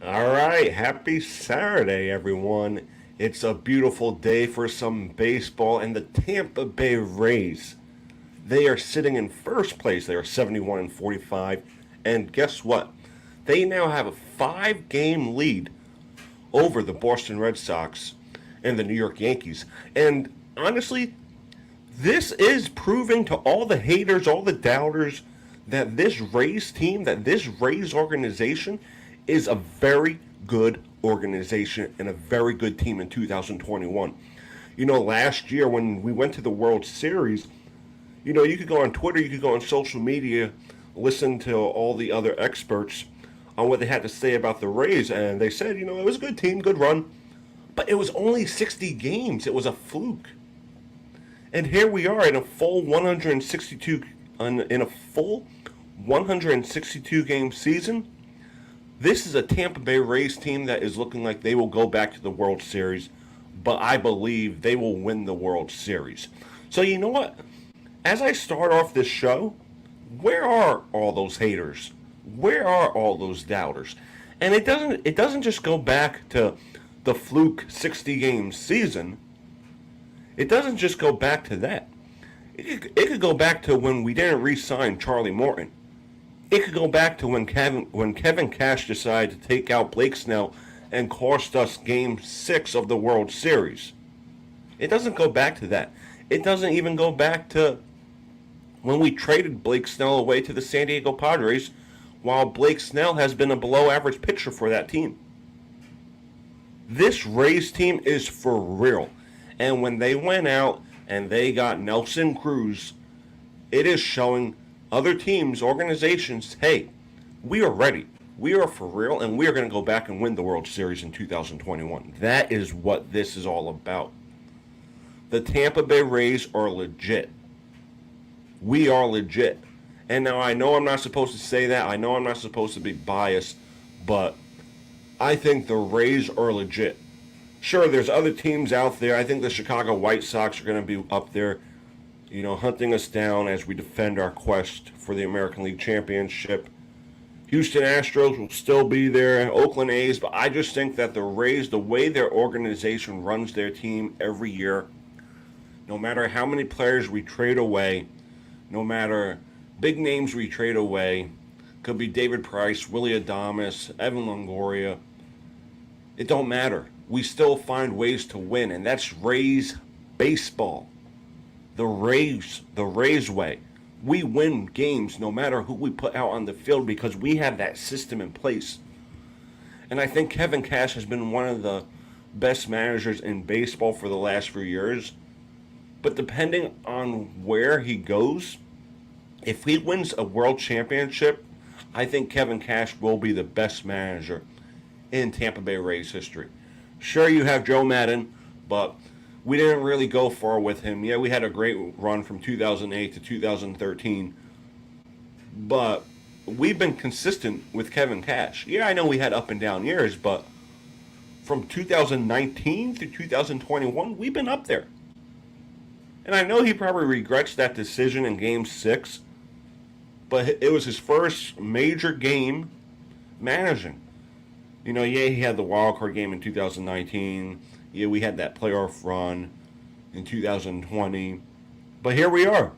All right, happy Saturday, everyone. It's a beautiful day for some baseball, and the Tampa Bay Rays. They are sitting in first place. They are 71 and 45, and guess what? They now have a 5-game lead over the Boston Red Sox and the New York Yankees. And honestly, this is proving to all the haters, all the doubters, that this Rays team, that this Rays organization is a very good organization and a very good team in 2021. Last year when we went to the World Series, you could go on Twitter, you could go on social media, listen to all the other experts on what they had to say about the Rays, and they said, it was a good team, good run, but it was only 60 games. It was a fluke. And here we are in a full 162 game season. This is a Tampa Bay Rays team that is looking like they will go back to the World Series, but I believe they will win the World Series. So you know what? As I start off this show, where are all those haters? Where are all those doubters? And it doesn't just go back to the fluke 60 game season. It doesn't just go back to that. It could go back to when we didn't re-sign Charlie Morton. It could go back to when Kevin Cash decided to take out Blake Snell and cost us Game 6 of the World Series. It doesn't go back to that. It doesn't even go back to when we traded Blake Snell away to the San Diego Padres, while Blake Snell has been a below-average pitcher for that team. This Rays team is for real. And when they went out and they got Nelson Cruz, it is showing other teams, organizations, hey, we are ready. We are for real, and we are going to go back and win the World Series in 2021. That is what this is all about. The Tampa Bay Rays are legit. We are legit. And now I know I'm not supposed to say that. I know I'm not supposed to be biased, but I think the Rays are legit. Sure, there's other teams out there. I think the Chicago White Sox are going to be up there, hunting us down as we defend our quest for the American League Championship. Houston Astros will still be there, Oakland A's, but I just think that the Rays, the way their organization runs their team every year, no matter how many players we trade away, no matter big names we trade away, could be David Price, Willie Adames, Evan Longoria, it don't matter. We still find ways to win, and that's Rays baseball. The Rays way. We win games no matter who we put out on the field because we have that system in place. And I think Kevin Cash has been one of the best managers in baseball for the last few years. But depending on where he goes, if he wins a world championship, I think Kevin Cash will be the best manager in Tampa Bay Rays history. Sure, you have Joe Maddon, but we didn't really go far with him. Yeah, we had a great run from 2008 to 2013, but we've been consistent with Kevin Cash. Yeah, I know we had up and down years, but from 2019 to 2021, we've been up there. And I know he probably regrets that decision in Game 6, but it was his first major game managing. Yeah, he had the wild card game in 2019. Yeah, we had that playoff run in 2020. But here we are.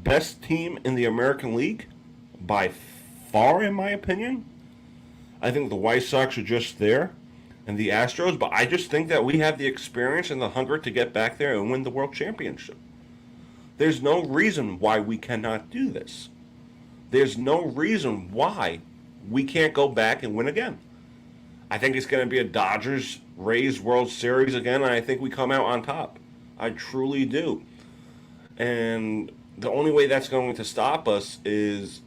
Best team in the American League by far, in my opinion. I think the White Sox are just there and the Astros, but I just think that we have the experience and the hunger to get back there and win the World Championship. There's no reason why we cannot do this. There's no reason why we can't go back and win again. I think it's going to be a Dodgers-Rays World Series again, and I think we come out on top. I truly do. And the only way that's going to stop us is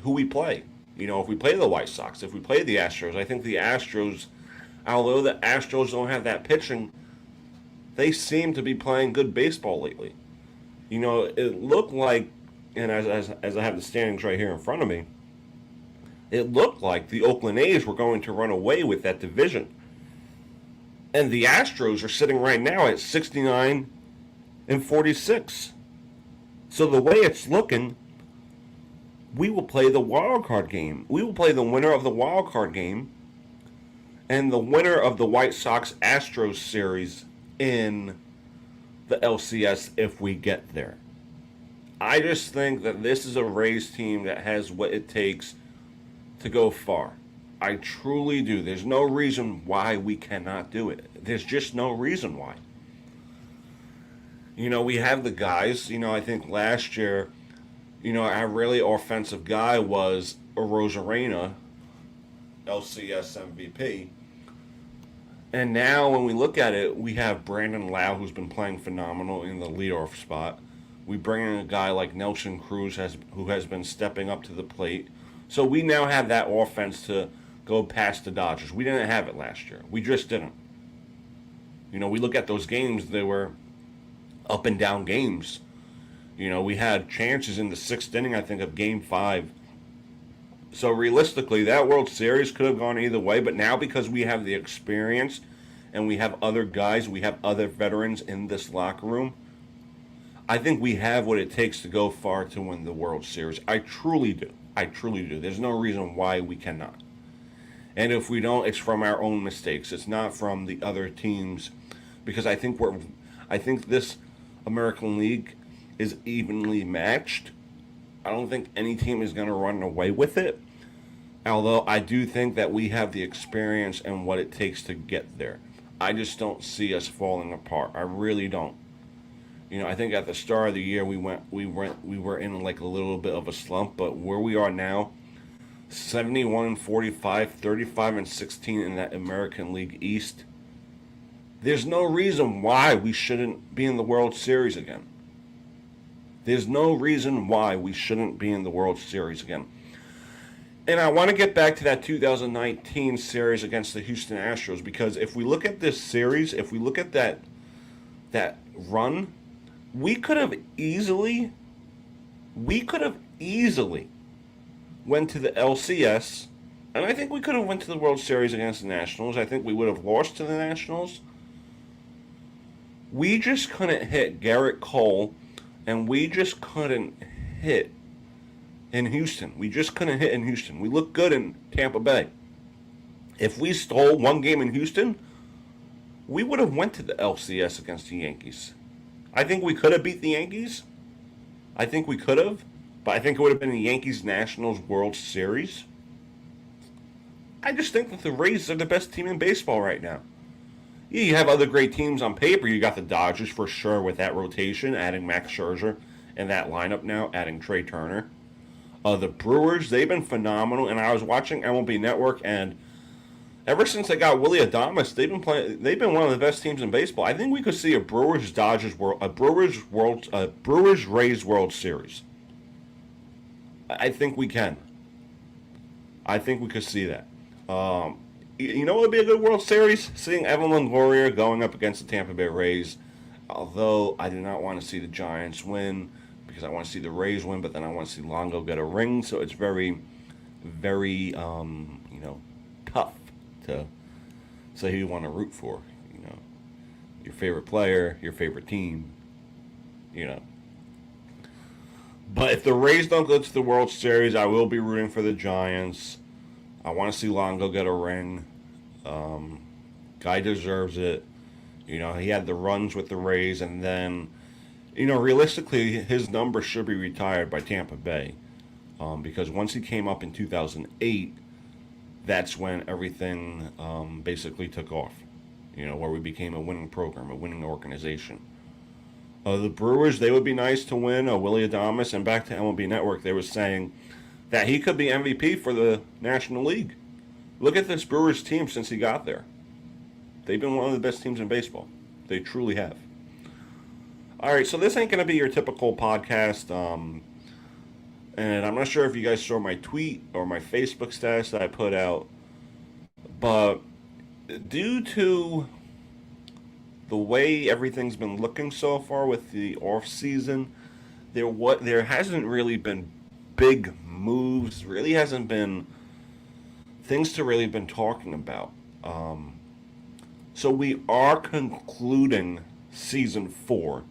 who we play. If we play the White Sox, if we play the Astros, I think the Astros, although the Astros don't have that pitching, they seem to be playing good baseball lately. It looked like, and as I have the standings right here in front of me, it looked like the Oakland A's were going to run away with that division. And the Astros are sitting right now at 69 and 46. So the way it's looking, we will play the wild card game. We will play the winner of the wild card game and the winner of the White Sox Astros series in the LCS if we get there. I just think that this is a Rays team that has what it takes to go far. I truly do. There's no reason why we cannot do it. There's just no reason why. We have the guys. I think last year, our really offensive guy was Arozarena, LCS MVP. And now when we look at it, we have Brandon Lau, who's been playing phenomenal in the leadoff spot. We bring in a guy like Nelson Cruz, who has been stepping up to the plate. So we now have that offense to go past the Dodgers. We didn't have it last year. We just didn't. We look at those games, they were up and down games. We had chances in the sixth inning, I think, of Game 5. So realistically, that World Series could have gone either way, but now because we have the experience and we have other guys, we have other veterans in this locker room, I think we have what it takes to go far to win the World Series. I truly do. I truly do. There's no reason why we cannot. And if we don't, it's from our own mistakes. It's not from the other teams, because I think this American League is evenly matched. I don't think any team is going to run away with it. Although I do think that we have the experience and what it takes to get there. I just don't see us falling apart. I really don't. I think at the start of the year we were in like a little bit of a slump, but where we are now, 71-45, 35-16 in that American League East. There's no reason why we shouldn't be in the World Series again. There's no reason why we shouldn't be in the World Series again. And I want to get back to that 2019 series against the Houston Astros, because if we look at this series, if we look at that run, we could have easily went to the LCS, and I think we could have went to the World Series against the Nationals. I think we would have lost to the Nationals. We just couldn't hit Garrett Cole, and we just couldn't hit in Houston. We just couldn't hit in Houston. We looked good in Tampa Bay. If we stole one game in Houston, we would have went to the LCS against the Yankees. I think we could have beat the Yankees. I think we could have. But I think it would have been the Yankees-Nationals World Series. I just think that the Rays are the best team in baseball right now. Yeah, you have other great teams on paper. You got the Dodgers for sure with that rotation, adding Max Scherzer in that lineup now, adding Trey Turner. The Brewers, they've been phenomenal. And I was watching MLB Network, and ever since they got Willy Adames, they've been one of the best teams in baseball. I think we could see a Brewers Rays World Series. I think we can. I think we could see that. What would be a good World Series? Seeing Evan Longoria going up against the Tampa Bay Rays. Although I do not want to see the Giants win, because I want to see the Rays win, but then I want to see Longo get a ring. So it's very, very, tough to say who you want to root for. Your favorite player, your favorite team. But if the Rays don't go to the World Series, I will be rooting for the Giants. I want to see Longo get a ring. Guy deserves it. He had the runs with the Rays, and then, realistically, his number should be retired by Tampa Bay. Because once he came up in 2008, that's when everything basically took off. Where we became a winning program, a winning organization. The Brewers, they would be nice to win. Willy Adames, and back to MLB Network, they were saying that he could be MVP for the National League. Look at this Brewers team since he got there. They've been one of the best teams in baseball. They truly have. All right, so this ain't going to be your typical podcast. And I'm not sure if you guys saw my tweet or my Facebook status that I put out. But due to the way everything's been looking so far with the off season, there hasn't really been big moves. Really hasn't been things to really been talking about. So we are concluding season 4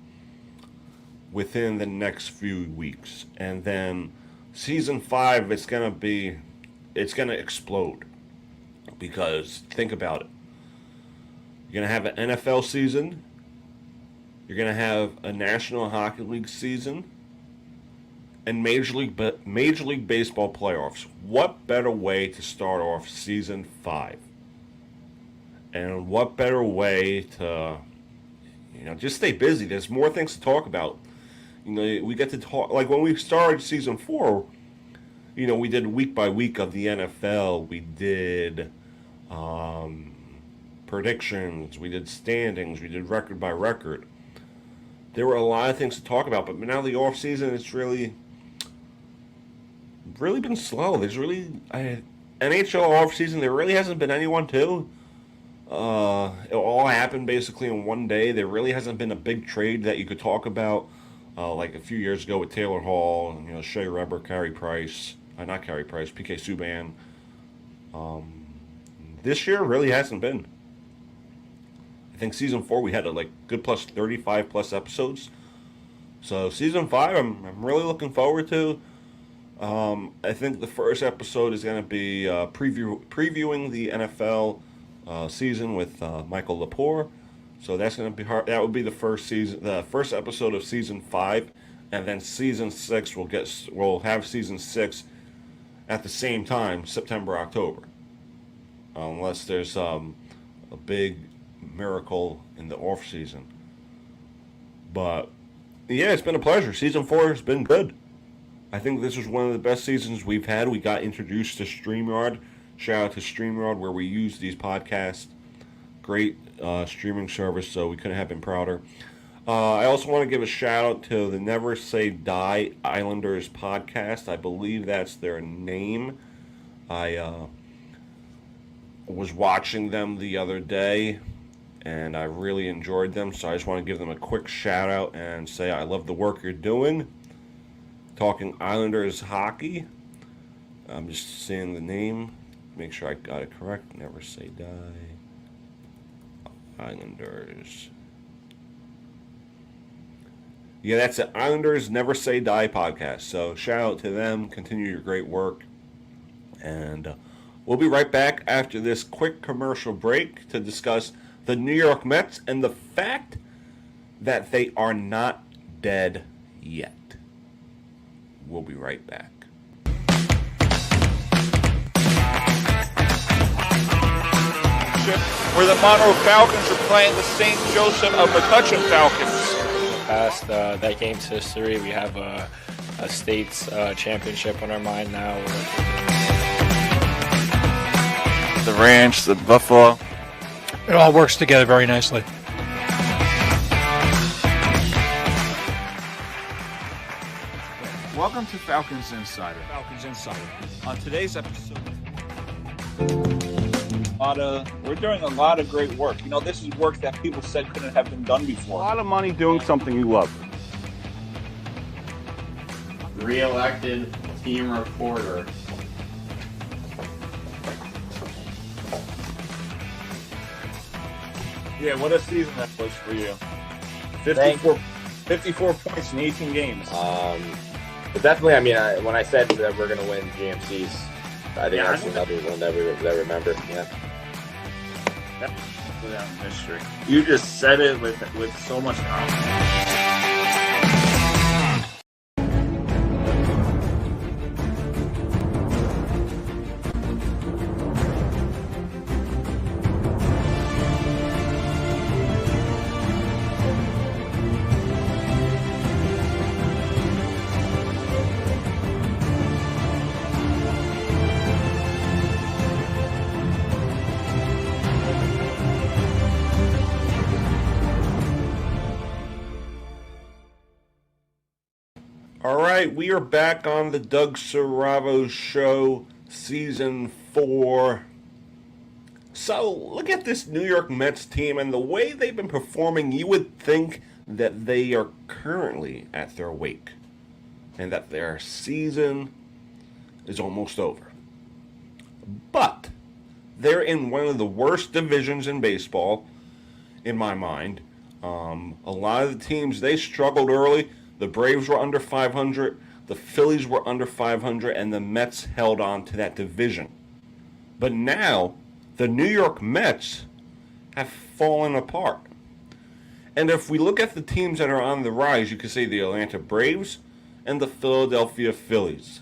within the next few weeks, and then season 5 it's gonna explode, Because think about it. You're going to have an NFL season. You're going to have a National Hockey League season. And Major League Baseball playoffs. What better way to start off season 5? And what better way to, just stay busy. There's more things to talk about. We get to talk, like when we started season 4, we did week by week of the NFL. We did predictions. We did standings. We did record by record. There were a lot of things to talk about, but now the off season, it's really been slow. There's really NHL off season. There really hasn't been anyone too. It all happened basically in one day. There really hasn't been a big trade that you could talk about, like a few years ago with Taylor Hall, Shea Weber, PK Subban. This year really hasn't been. I think season 4 we had a good plus 35 plus episodes. So season 5 I'm really looking forward to. I think the first episode is going to be previewing the NFL season with Michael Lepore. So that's going to be hard. That would be the first episode of season 5, and then season 6 we'll have season 6 at the same time, September, October, unless there's a big miracle in the off season. But yeah, it's been a pleasure. Season 4 has been good. I think this was one of the best seasons we've had. We got introduced to StreamYard. Shout out to StreamYard where we use these podcasts. Great streaming service, so we couldn't have been prouder. I also want to give a shout out to the Never Say Die Islanders podcast. I believe that's their name. I was watching them the other day, and I really enjoyed them, so I just want to give them a quick shout out and say I love the work you're doing. Talking Islanders hockey. I'm just saying the name. Make sure I got it correct. Never Say Die. Islanders. Yeah, that's the Islanders Never Say Die podcast. So shout out to them. Continue your great work. And we'll be right back after this quick commercial break to discuss the New York Mets and the fact that they are not dead yet. We'll be right back. Where the Monroe Falcons are playing the St. Joseph of McCutcheon Falcons. Past that game's history, we have a state's championship on our mind now. The ranch, the buffalo. It all works together very nicely. Welcome to Falcons Insider. Falcons Insider. On today's episode, we're doing a lot of great work. This is work that people said couldn't have been done before. A lot of money doing something you love. Re-elected team reporter. Yeah, what a season that was for you. 54 points in 18 games. But definitely, when I said that we're going to win GMCs, I think that's another one that we remember. Yeah. That's without history. You just said it with so much confidence. All right, we are back on the Doug Saravo Show, Season 4. So, look at this New York Mets team and the way they've been performing. You would think that they are currently at their wake and that their season is almost over. But they're in one of the worst divisions in baseball, in my mind. A lot of the teams, they struggled early. The Braves were under 500, the Phillies were under 500, and the Mets held on to that division. But now, the New York Mets have fallen apart. And if we look at the teams that are on the rise, you could say the Atlanta Braves and the Philadelphia Phillies.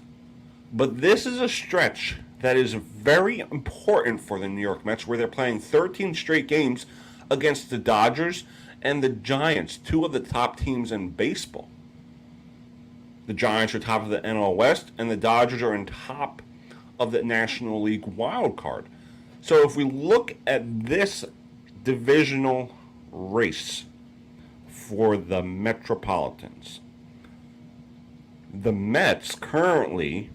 But this is a stretch that is very important for the New York Mets, where they're playing 13 straight games against the Dodgers and the Giants, two of the top teams in baseball. The Giants are top of the NL West, and the Dodgers are in top of the National League wild card. So if we look at this divisional race for the Metropolitans, the Mets currently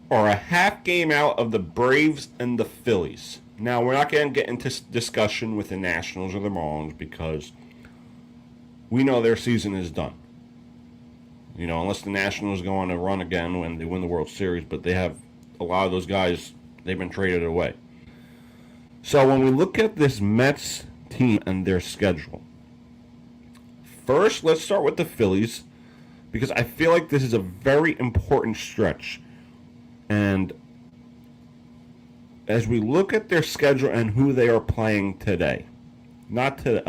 are a half game out of the Braves and the Phillies. Now, we're not going to get into discussion with the Nationals or the Marlins because we know their season is done. You know, unless the Nationals go on a run again when they win the World Series, but they have a lot of those guys, they've been traded away. So when we look at this Mets team and their schedule, first, let's start with the Phillies, because I feel like this is a very important stretch. And as we look at their schedule and who they are playing today, not to,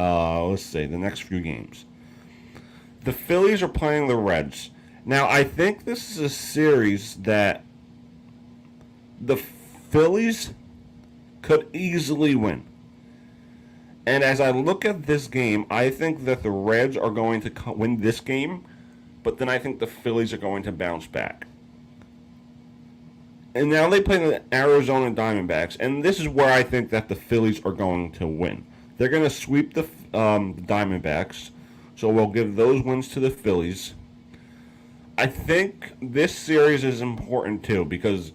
let's say, the next few games, the Phillies are playing the Reds. Now, I think this is a series that the Phillies could easily win. And as I look at this game, I think that the Reds are going to win this game, but then I think the Phillies are going to bounce back. And now they play the Arizona Diamondbacks, and this is where I think that the Phillies are going to win. They're going to sweep the Diamondbacks, so we'll give those wins to the Phillies. I think this series is important too because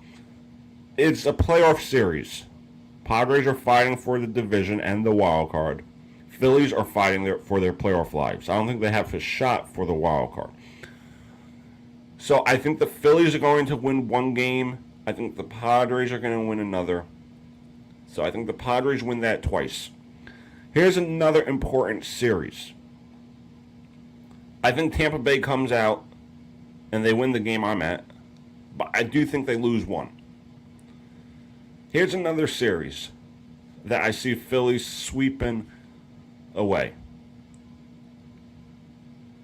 it's a playoff series. Padres are fighting for the division and the wild card. Phillies are fighting for their playoff lives. I don't think they have a shot for the wild card. So I think the Phillies are going to win one game. I think the Padres are going to win another. So I think the Padres win that twice. Here's another important series. I think Tampa Bay comes out and they win the game I'm at, but I do think they lose one. Here's another series that I see Phillies sweeping away.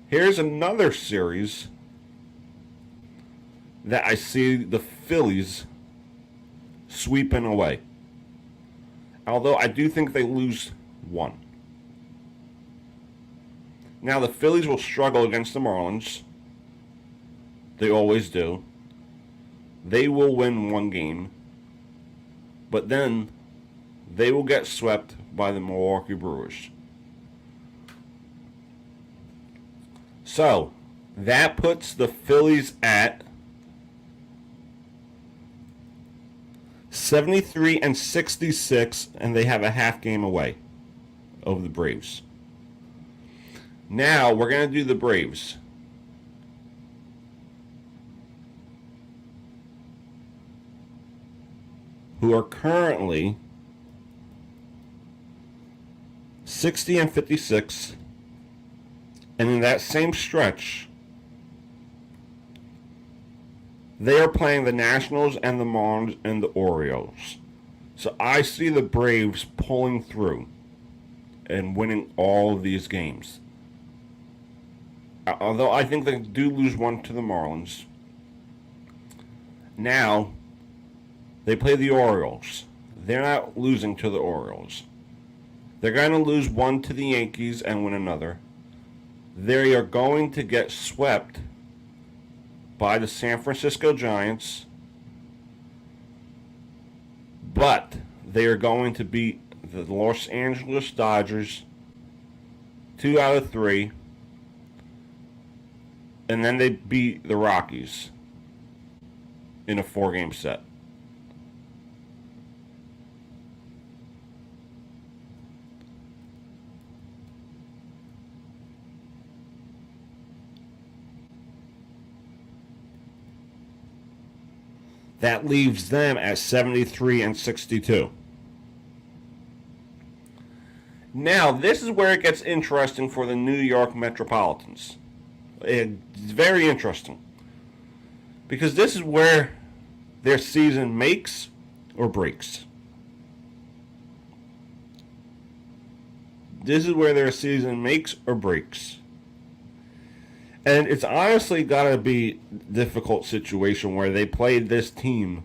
Here's another series that I see the Phillies sweeping away. Although I do think they lose one. Now the Phillies will struggle against the Marlins. They always do. They will win one game. But then they will get swept by the Milwaukee Brewers. So that puts the Phillies at 73-66, and they have a half game away over the Braves. Now we're going to do the Braves. Who are currently 60-56, and in that same stretch, they are playing the Nationals and the Marlins and the Orioles. So I see the Braves pulling through and winning all of these games. Although I think they do lose one to the Marlins. Now, they play the Orioles. They're not losing to the Orioles. They're going to lose one to the Yankees and win another. They are going to get swept by the San Francisco Giants. But they are going to beat the Los Angeles Dodgers 2 out of 3. And then they beat the Rockies in a 4-game set. That leaves them at 73-62. Now, this is where it gets interesting for the New York Metropolitans. It's very interesting. Because this is where their season makes or breaks. This is where their season makes or breaks. And it's honestly got to be a difficult situation where they played this team.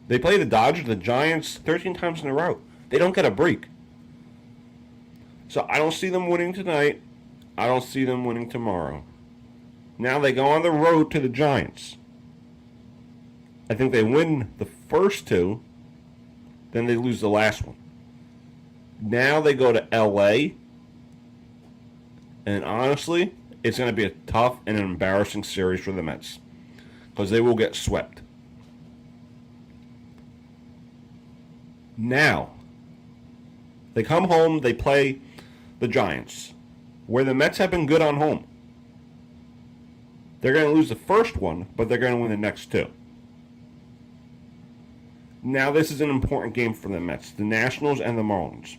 They play the Dodgers, the Giants 13 times in a row. They don't get a break. So I don't see them winning tonight. I don't see them winning tomorrow. Now they go on the road to the Giants. I think they win the first two, then they lose the last one. Now they go to LA. And honestly, it's going to be a tough and an embarrassing series for the Mets. Because they will get swept. Now, they come home, they play the Giants, where the Mets have been good on home. They're going to lose the first one, but they're going to win the next two. Now, this is an important game for the Mets, the Nationals and the Marlins,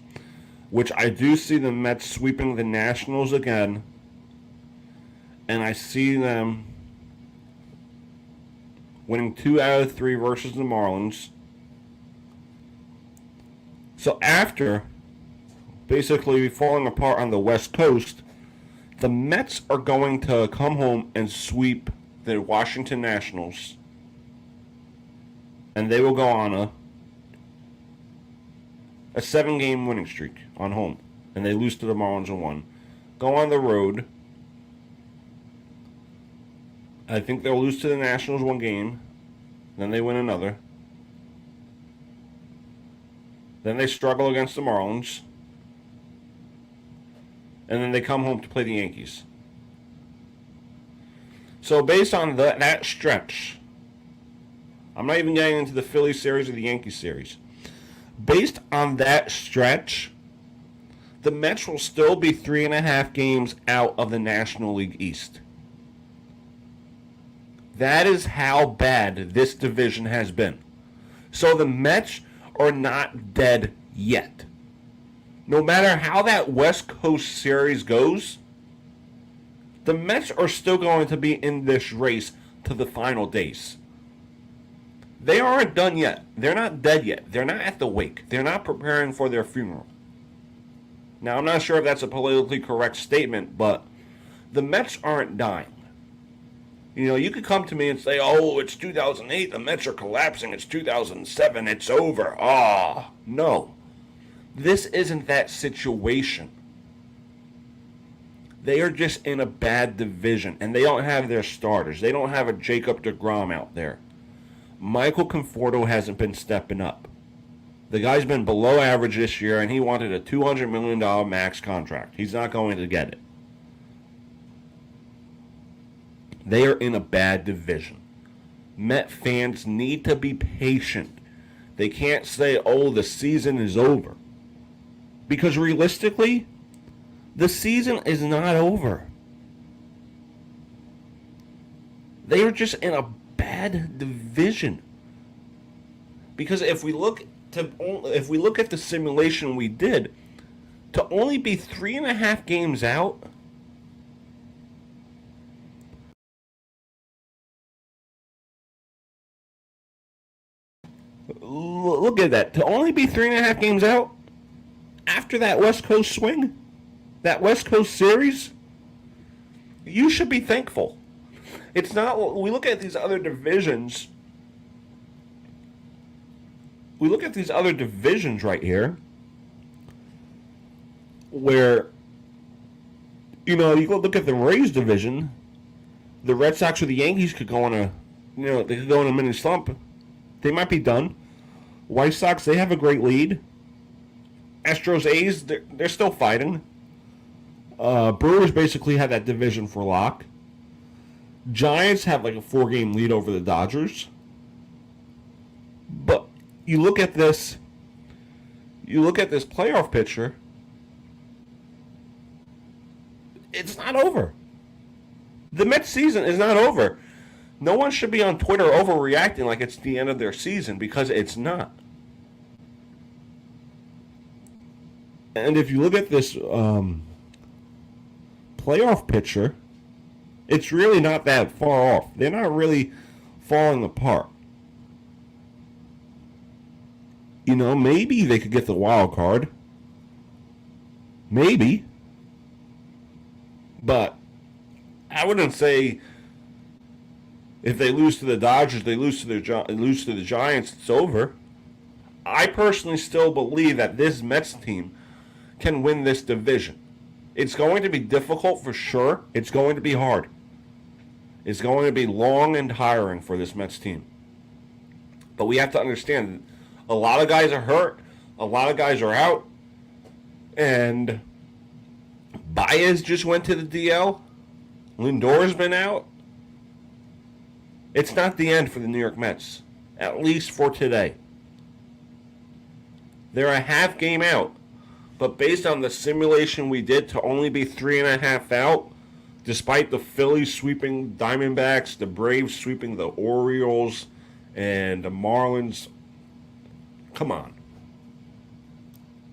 which I do see the Mets sweeping the Nationals again, and I see them winning 2 out of 3 versus the Marlins. So after basically falling apart on the West Coast, the Mets are going to come home and sweep the Washington Nationals. And they will go on a 7-game winning streak on home. And they lose to the Marlins in 1. Go on the road. I think they'll lose to the Nationals 1 game. Then they win another. Then they struggle against the Marlins. And then they come home to play the Yankees. So based on that stretch, I'm not even getting into the Philly series or the Yankee series. Based on that stretch, the Mets will still be 3.5 games out of the National League East. That is how bad this division has been. So the Mets are not dead yet. No matter how that West Coast series goes, the Mets are still going to be in this race to the final days. They aren't done yet. They're not dead yet. They're not at the wake. They're not preparing for their funeral. Now, I'm not sure if that's a politically correct statement, but the Mets aren't dying. You know, you could come to me and say, oh, it's 2008, the Mets are collapsing, it's 2007, it's over. Ah, no. This isn't that situation. They are just in a bad division, and they don't have their starters. They don't have a Jacob deGrom out there. Michael Conforto hasn't been stepping up. The guy's been below average this year, and he wanted a $200 million max contract. He's not going to get it. They are in a bad division. Met fans need to be patient. They can't say, oh, the season is over. Because realistically, the season is not over. They are just in a bad division. Because if we look at the simulation we did, to only be 3.5 games out, look at that. To only be 3.5 games out after that West Coast swing, that West Coast series, you should be thankful. It's not. We look at these other divisions. We look at these other divisions right here, where, you know, you go look at the Rays division. The Red Sox or the Yankees could go on a, you know, they could go on a mini slump. They might be done. White Sox, they have a great lead. Astros, A's, they're still fighting. Brewers basically have that division for lock. Giants have like a 4-game lead over the Dodgers. But you look at this playoff picture, it's not over. The Mets season is not over. No one should be on Twitter overreacting like it's the end of their season, because it's not. And if you look at this playoff picture, it's really not that far off. They're not really falling apart. maybe they could get the wild card. Maybe. But I wouldn't say if they lose to the Dodgers, they lose to the Giants, it's over. I personally still believe that this Mets team can win this division. It's going to be difficult for sure. It's going to be hard. It's going to be long and tiring for this Mets team. But we have to understand, a lot of guys are hurt. A lot of guys are out. And Baez just went to the DL. Lindor's been out. It's not the end for the New York Mets, at least for today. They're a half game out. But based on the simulation we did to only be 3.5 out, despite the Phillies sweeping Diamondbacks, the Braves sweeping the Orioles, and the Marlins, come on.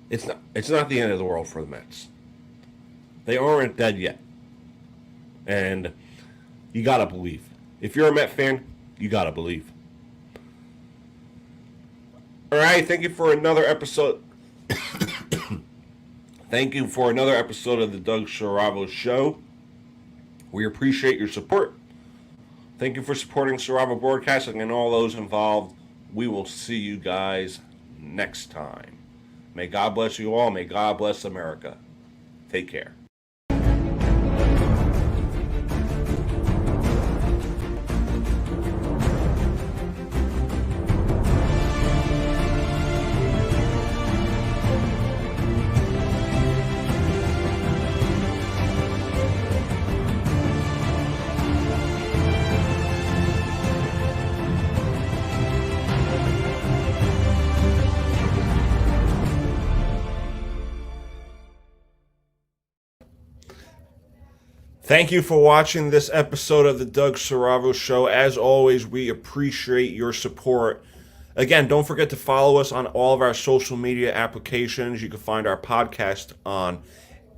It's not the end of the world for the Mets. They aren't dead yet. And you got to believe. If you're a Met fan, you got to believe. All right, thank you for another episode. Thank you for another episode of the Doug Saravo Show. We appreciate your support. Thank you for supporting Saravo Broadcasting and all those involved. We will see you guys next time. May God bless you all. May God bless America. Take care. Thank you for watching this episode of the Doug Saravo Show. As always, we appreciate your support. Again, don't forget to follow us on all of our social media applications. You can find our podcast on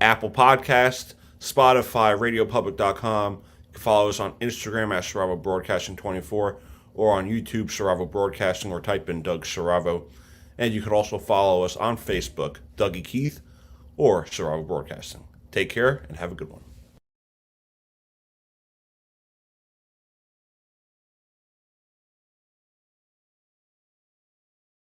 Apple Podcast, Spotify, RadioPublic.com. You can follow us on Instagram at Saravo Broadcasting 24 or on YouTube, Saravo Broadcasting, or type in Doug Saravo. And you can also follow us on Facebook, Dougie Keith, or Saravo Broadcasting. Take care and have a good one.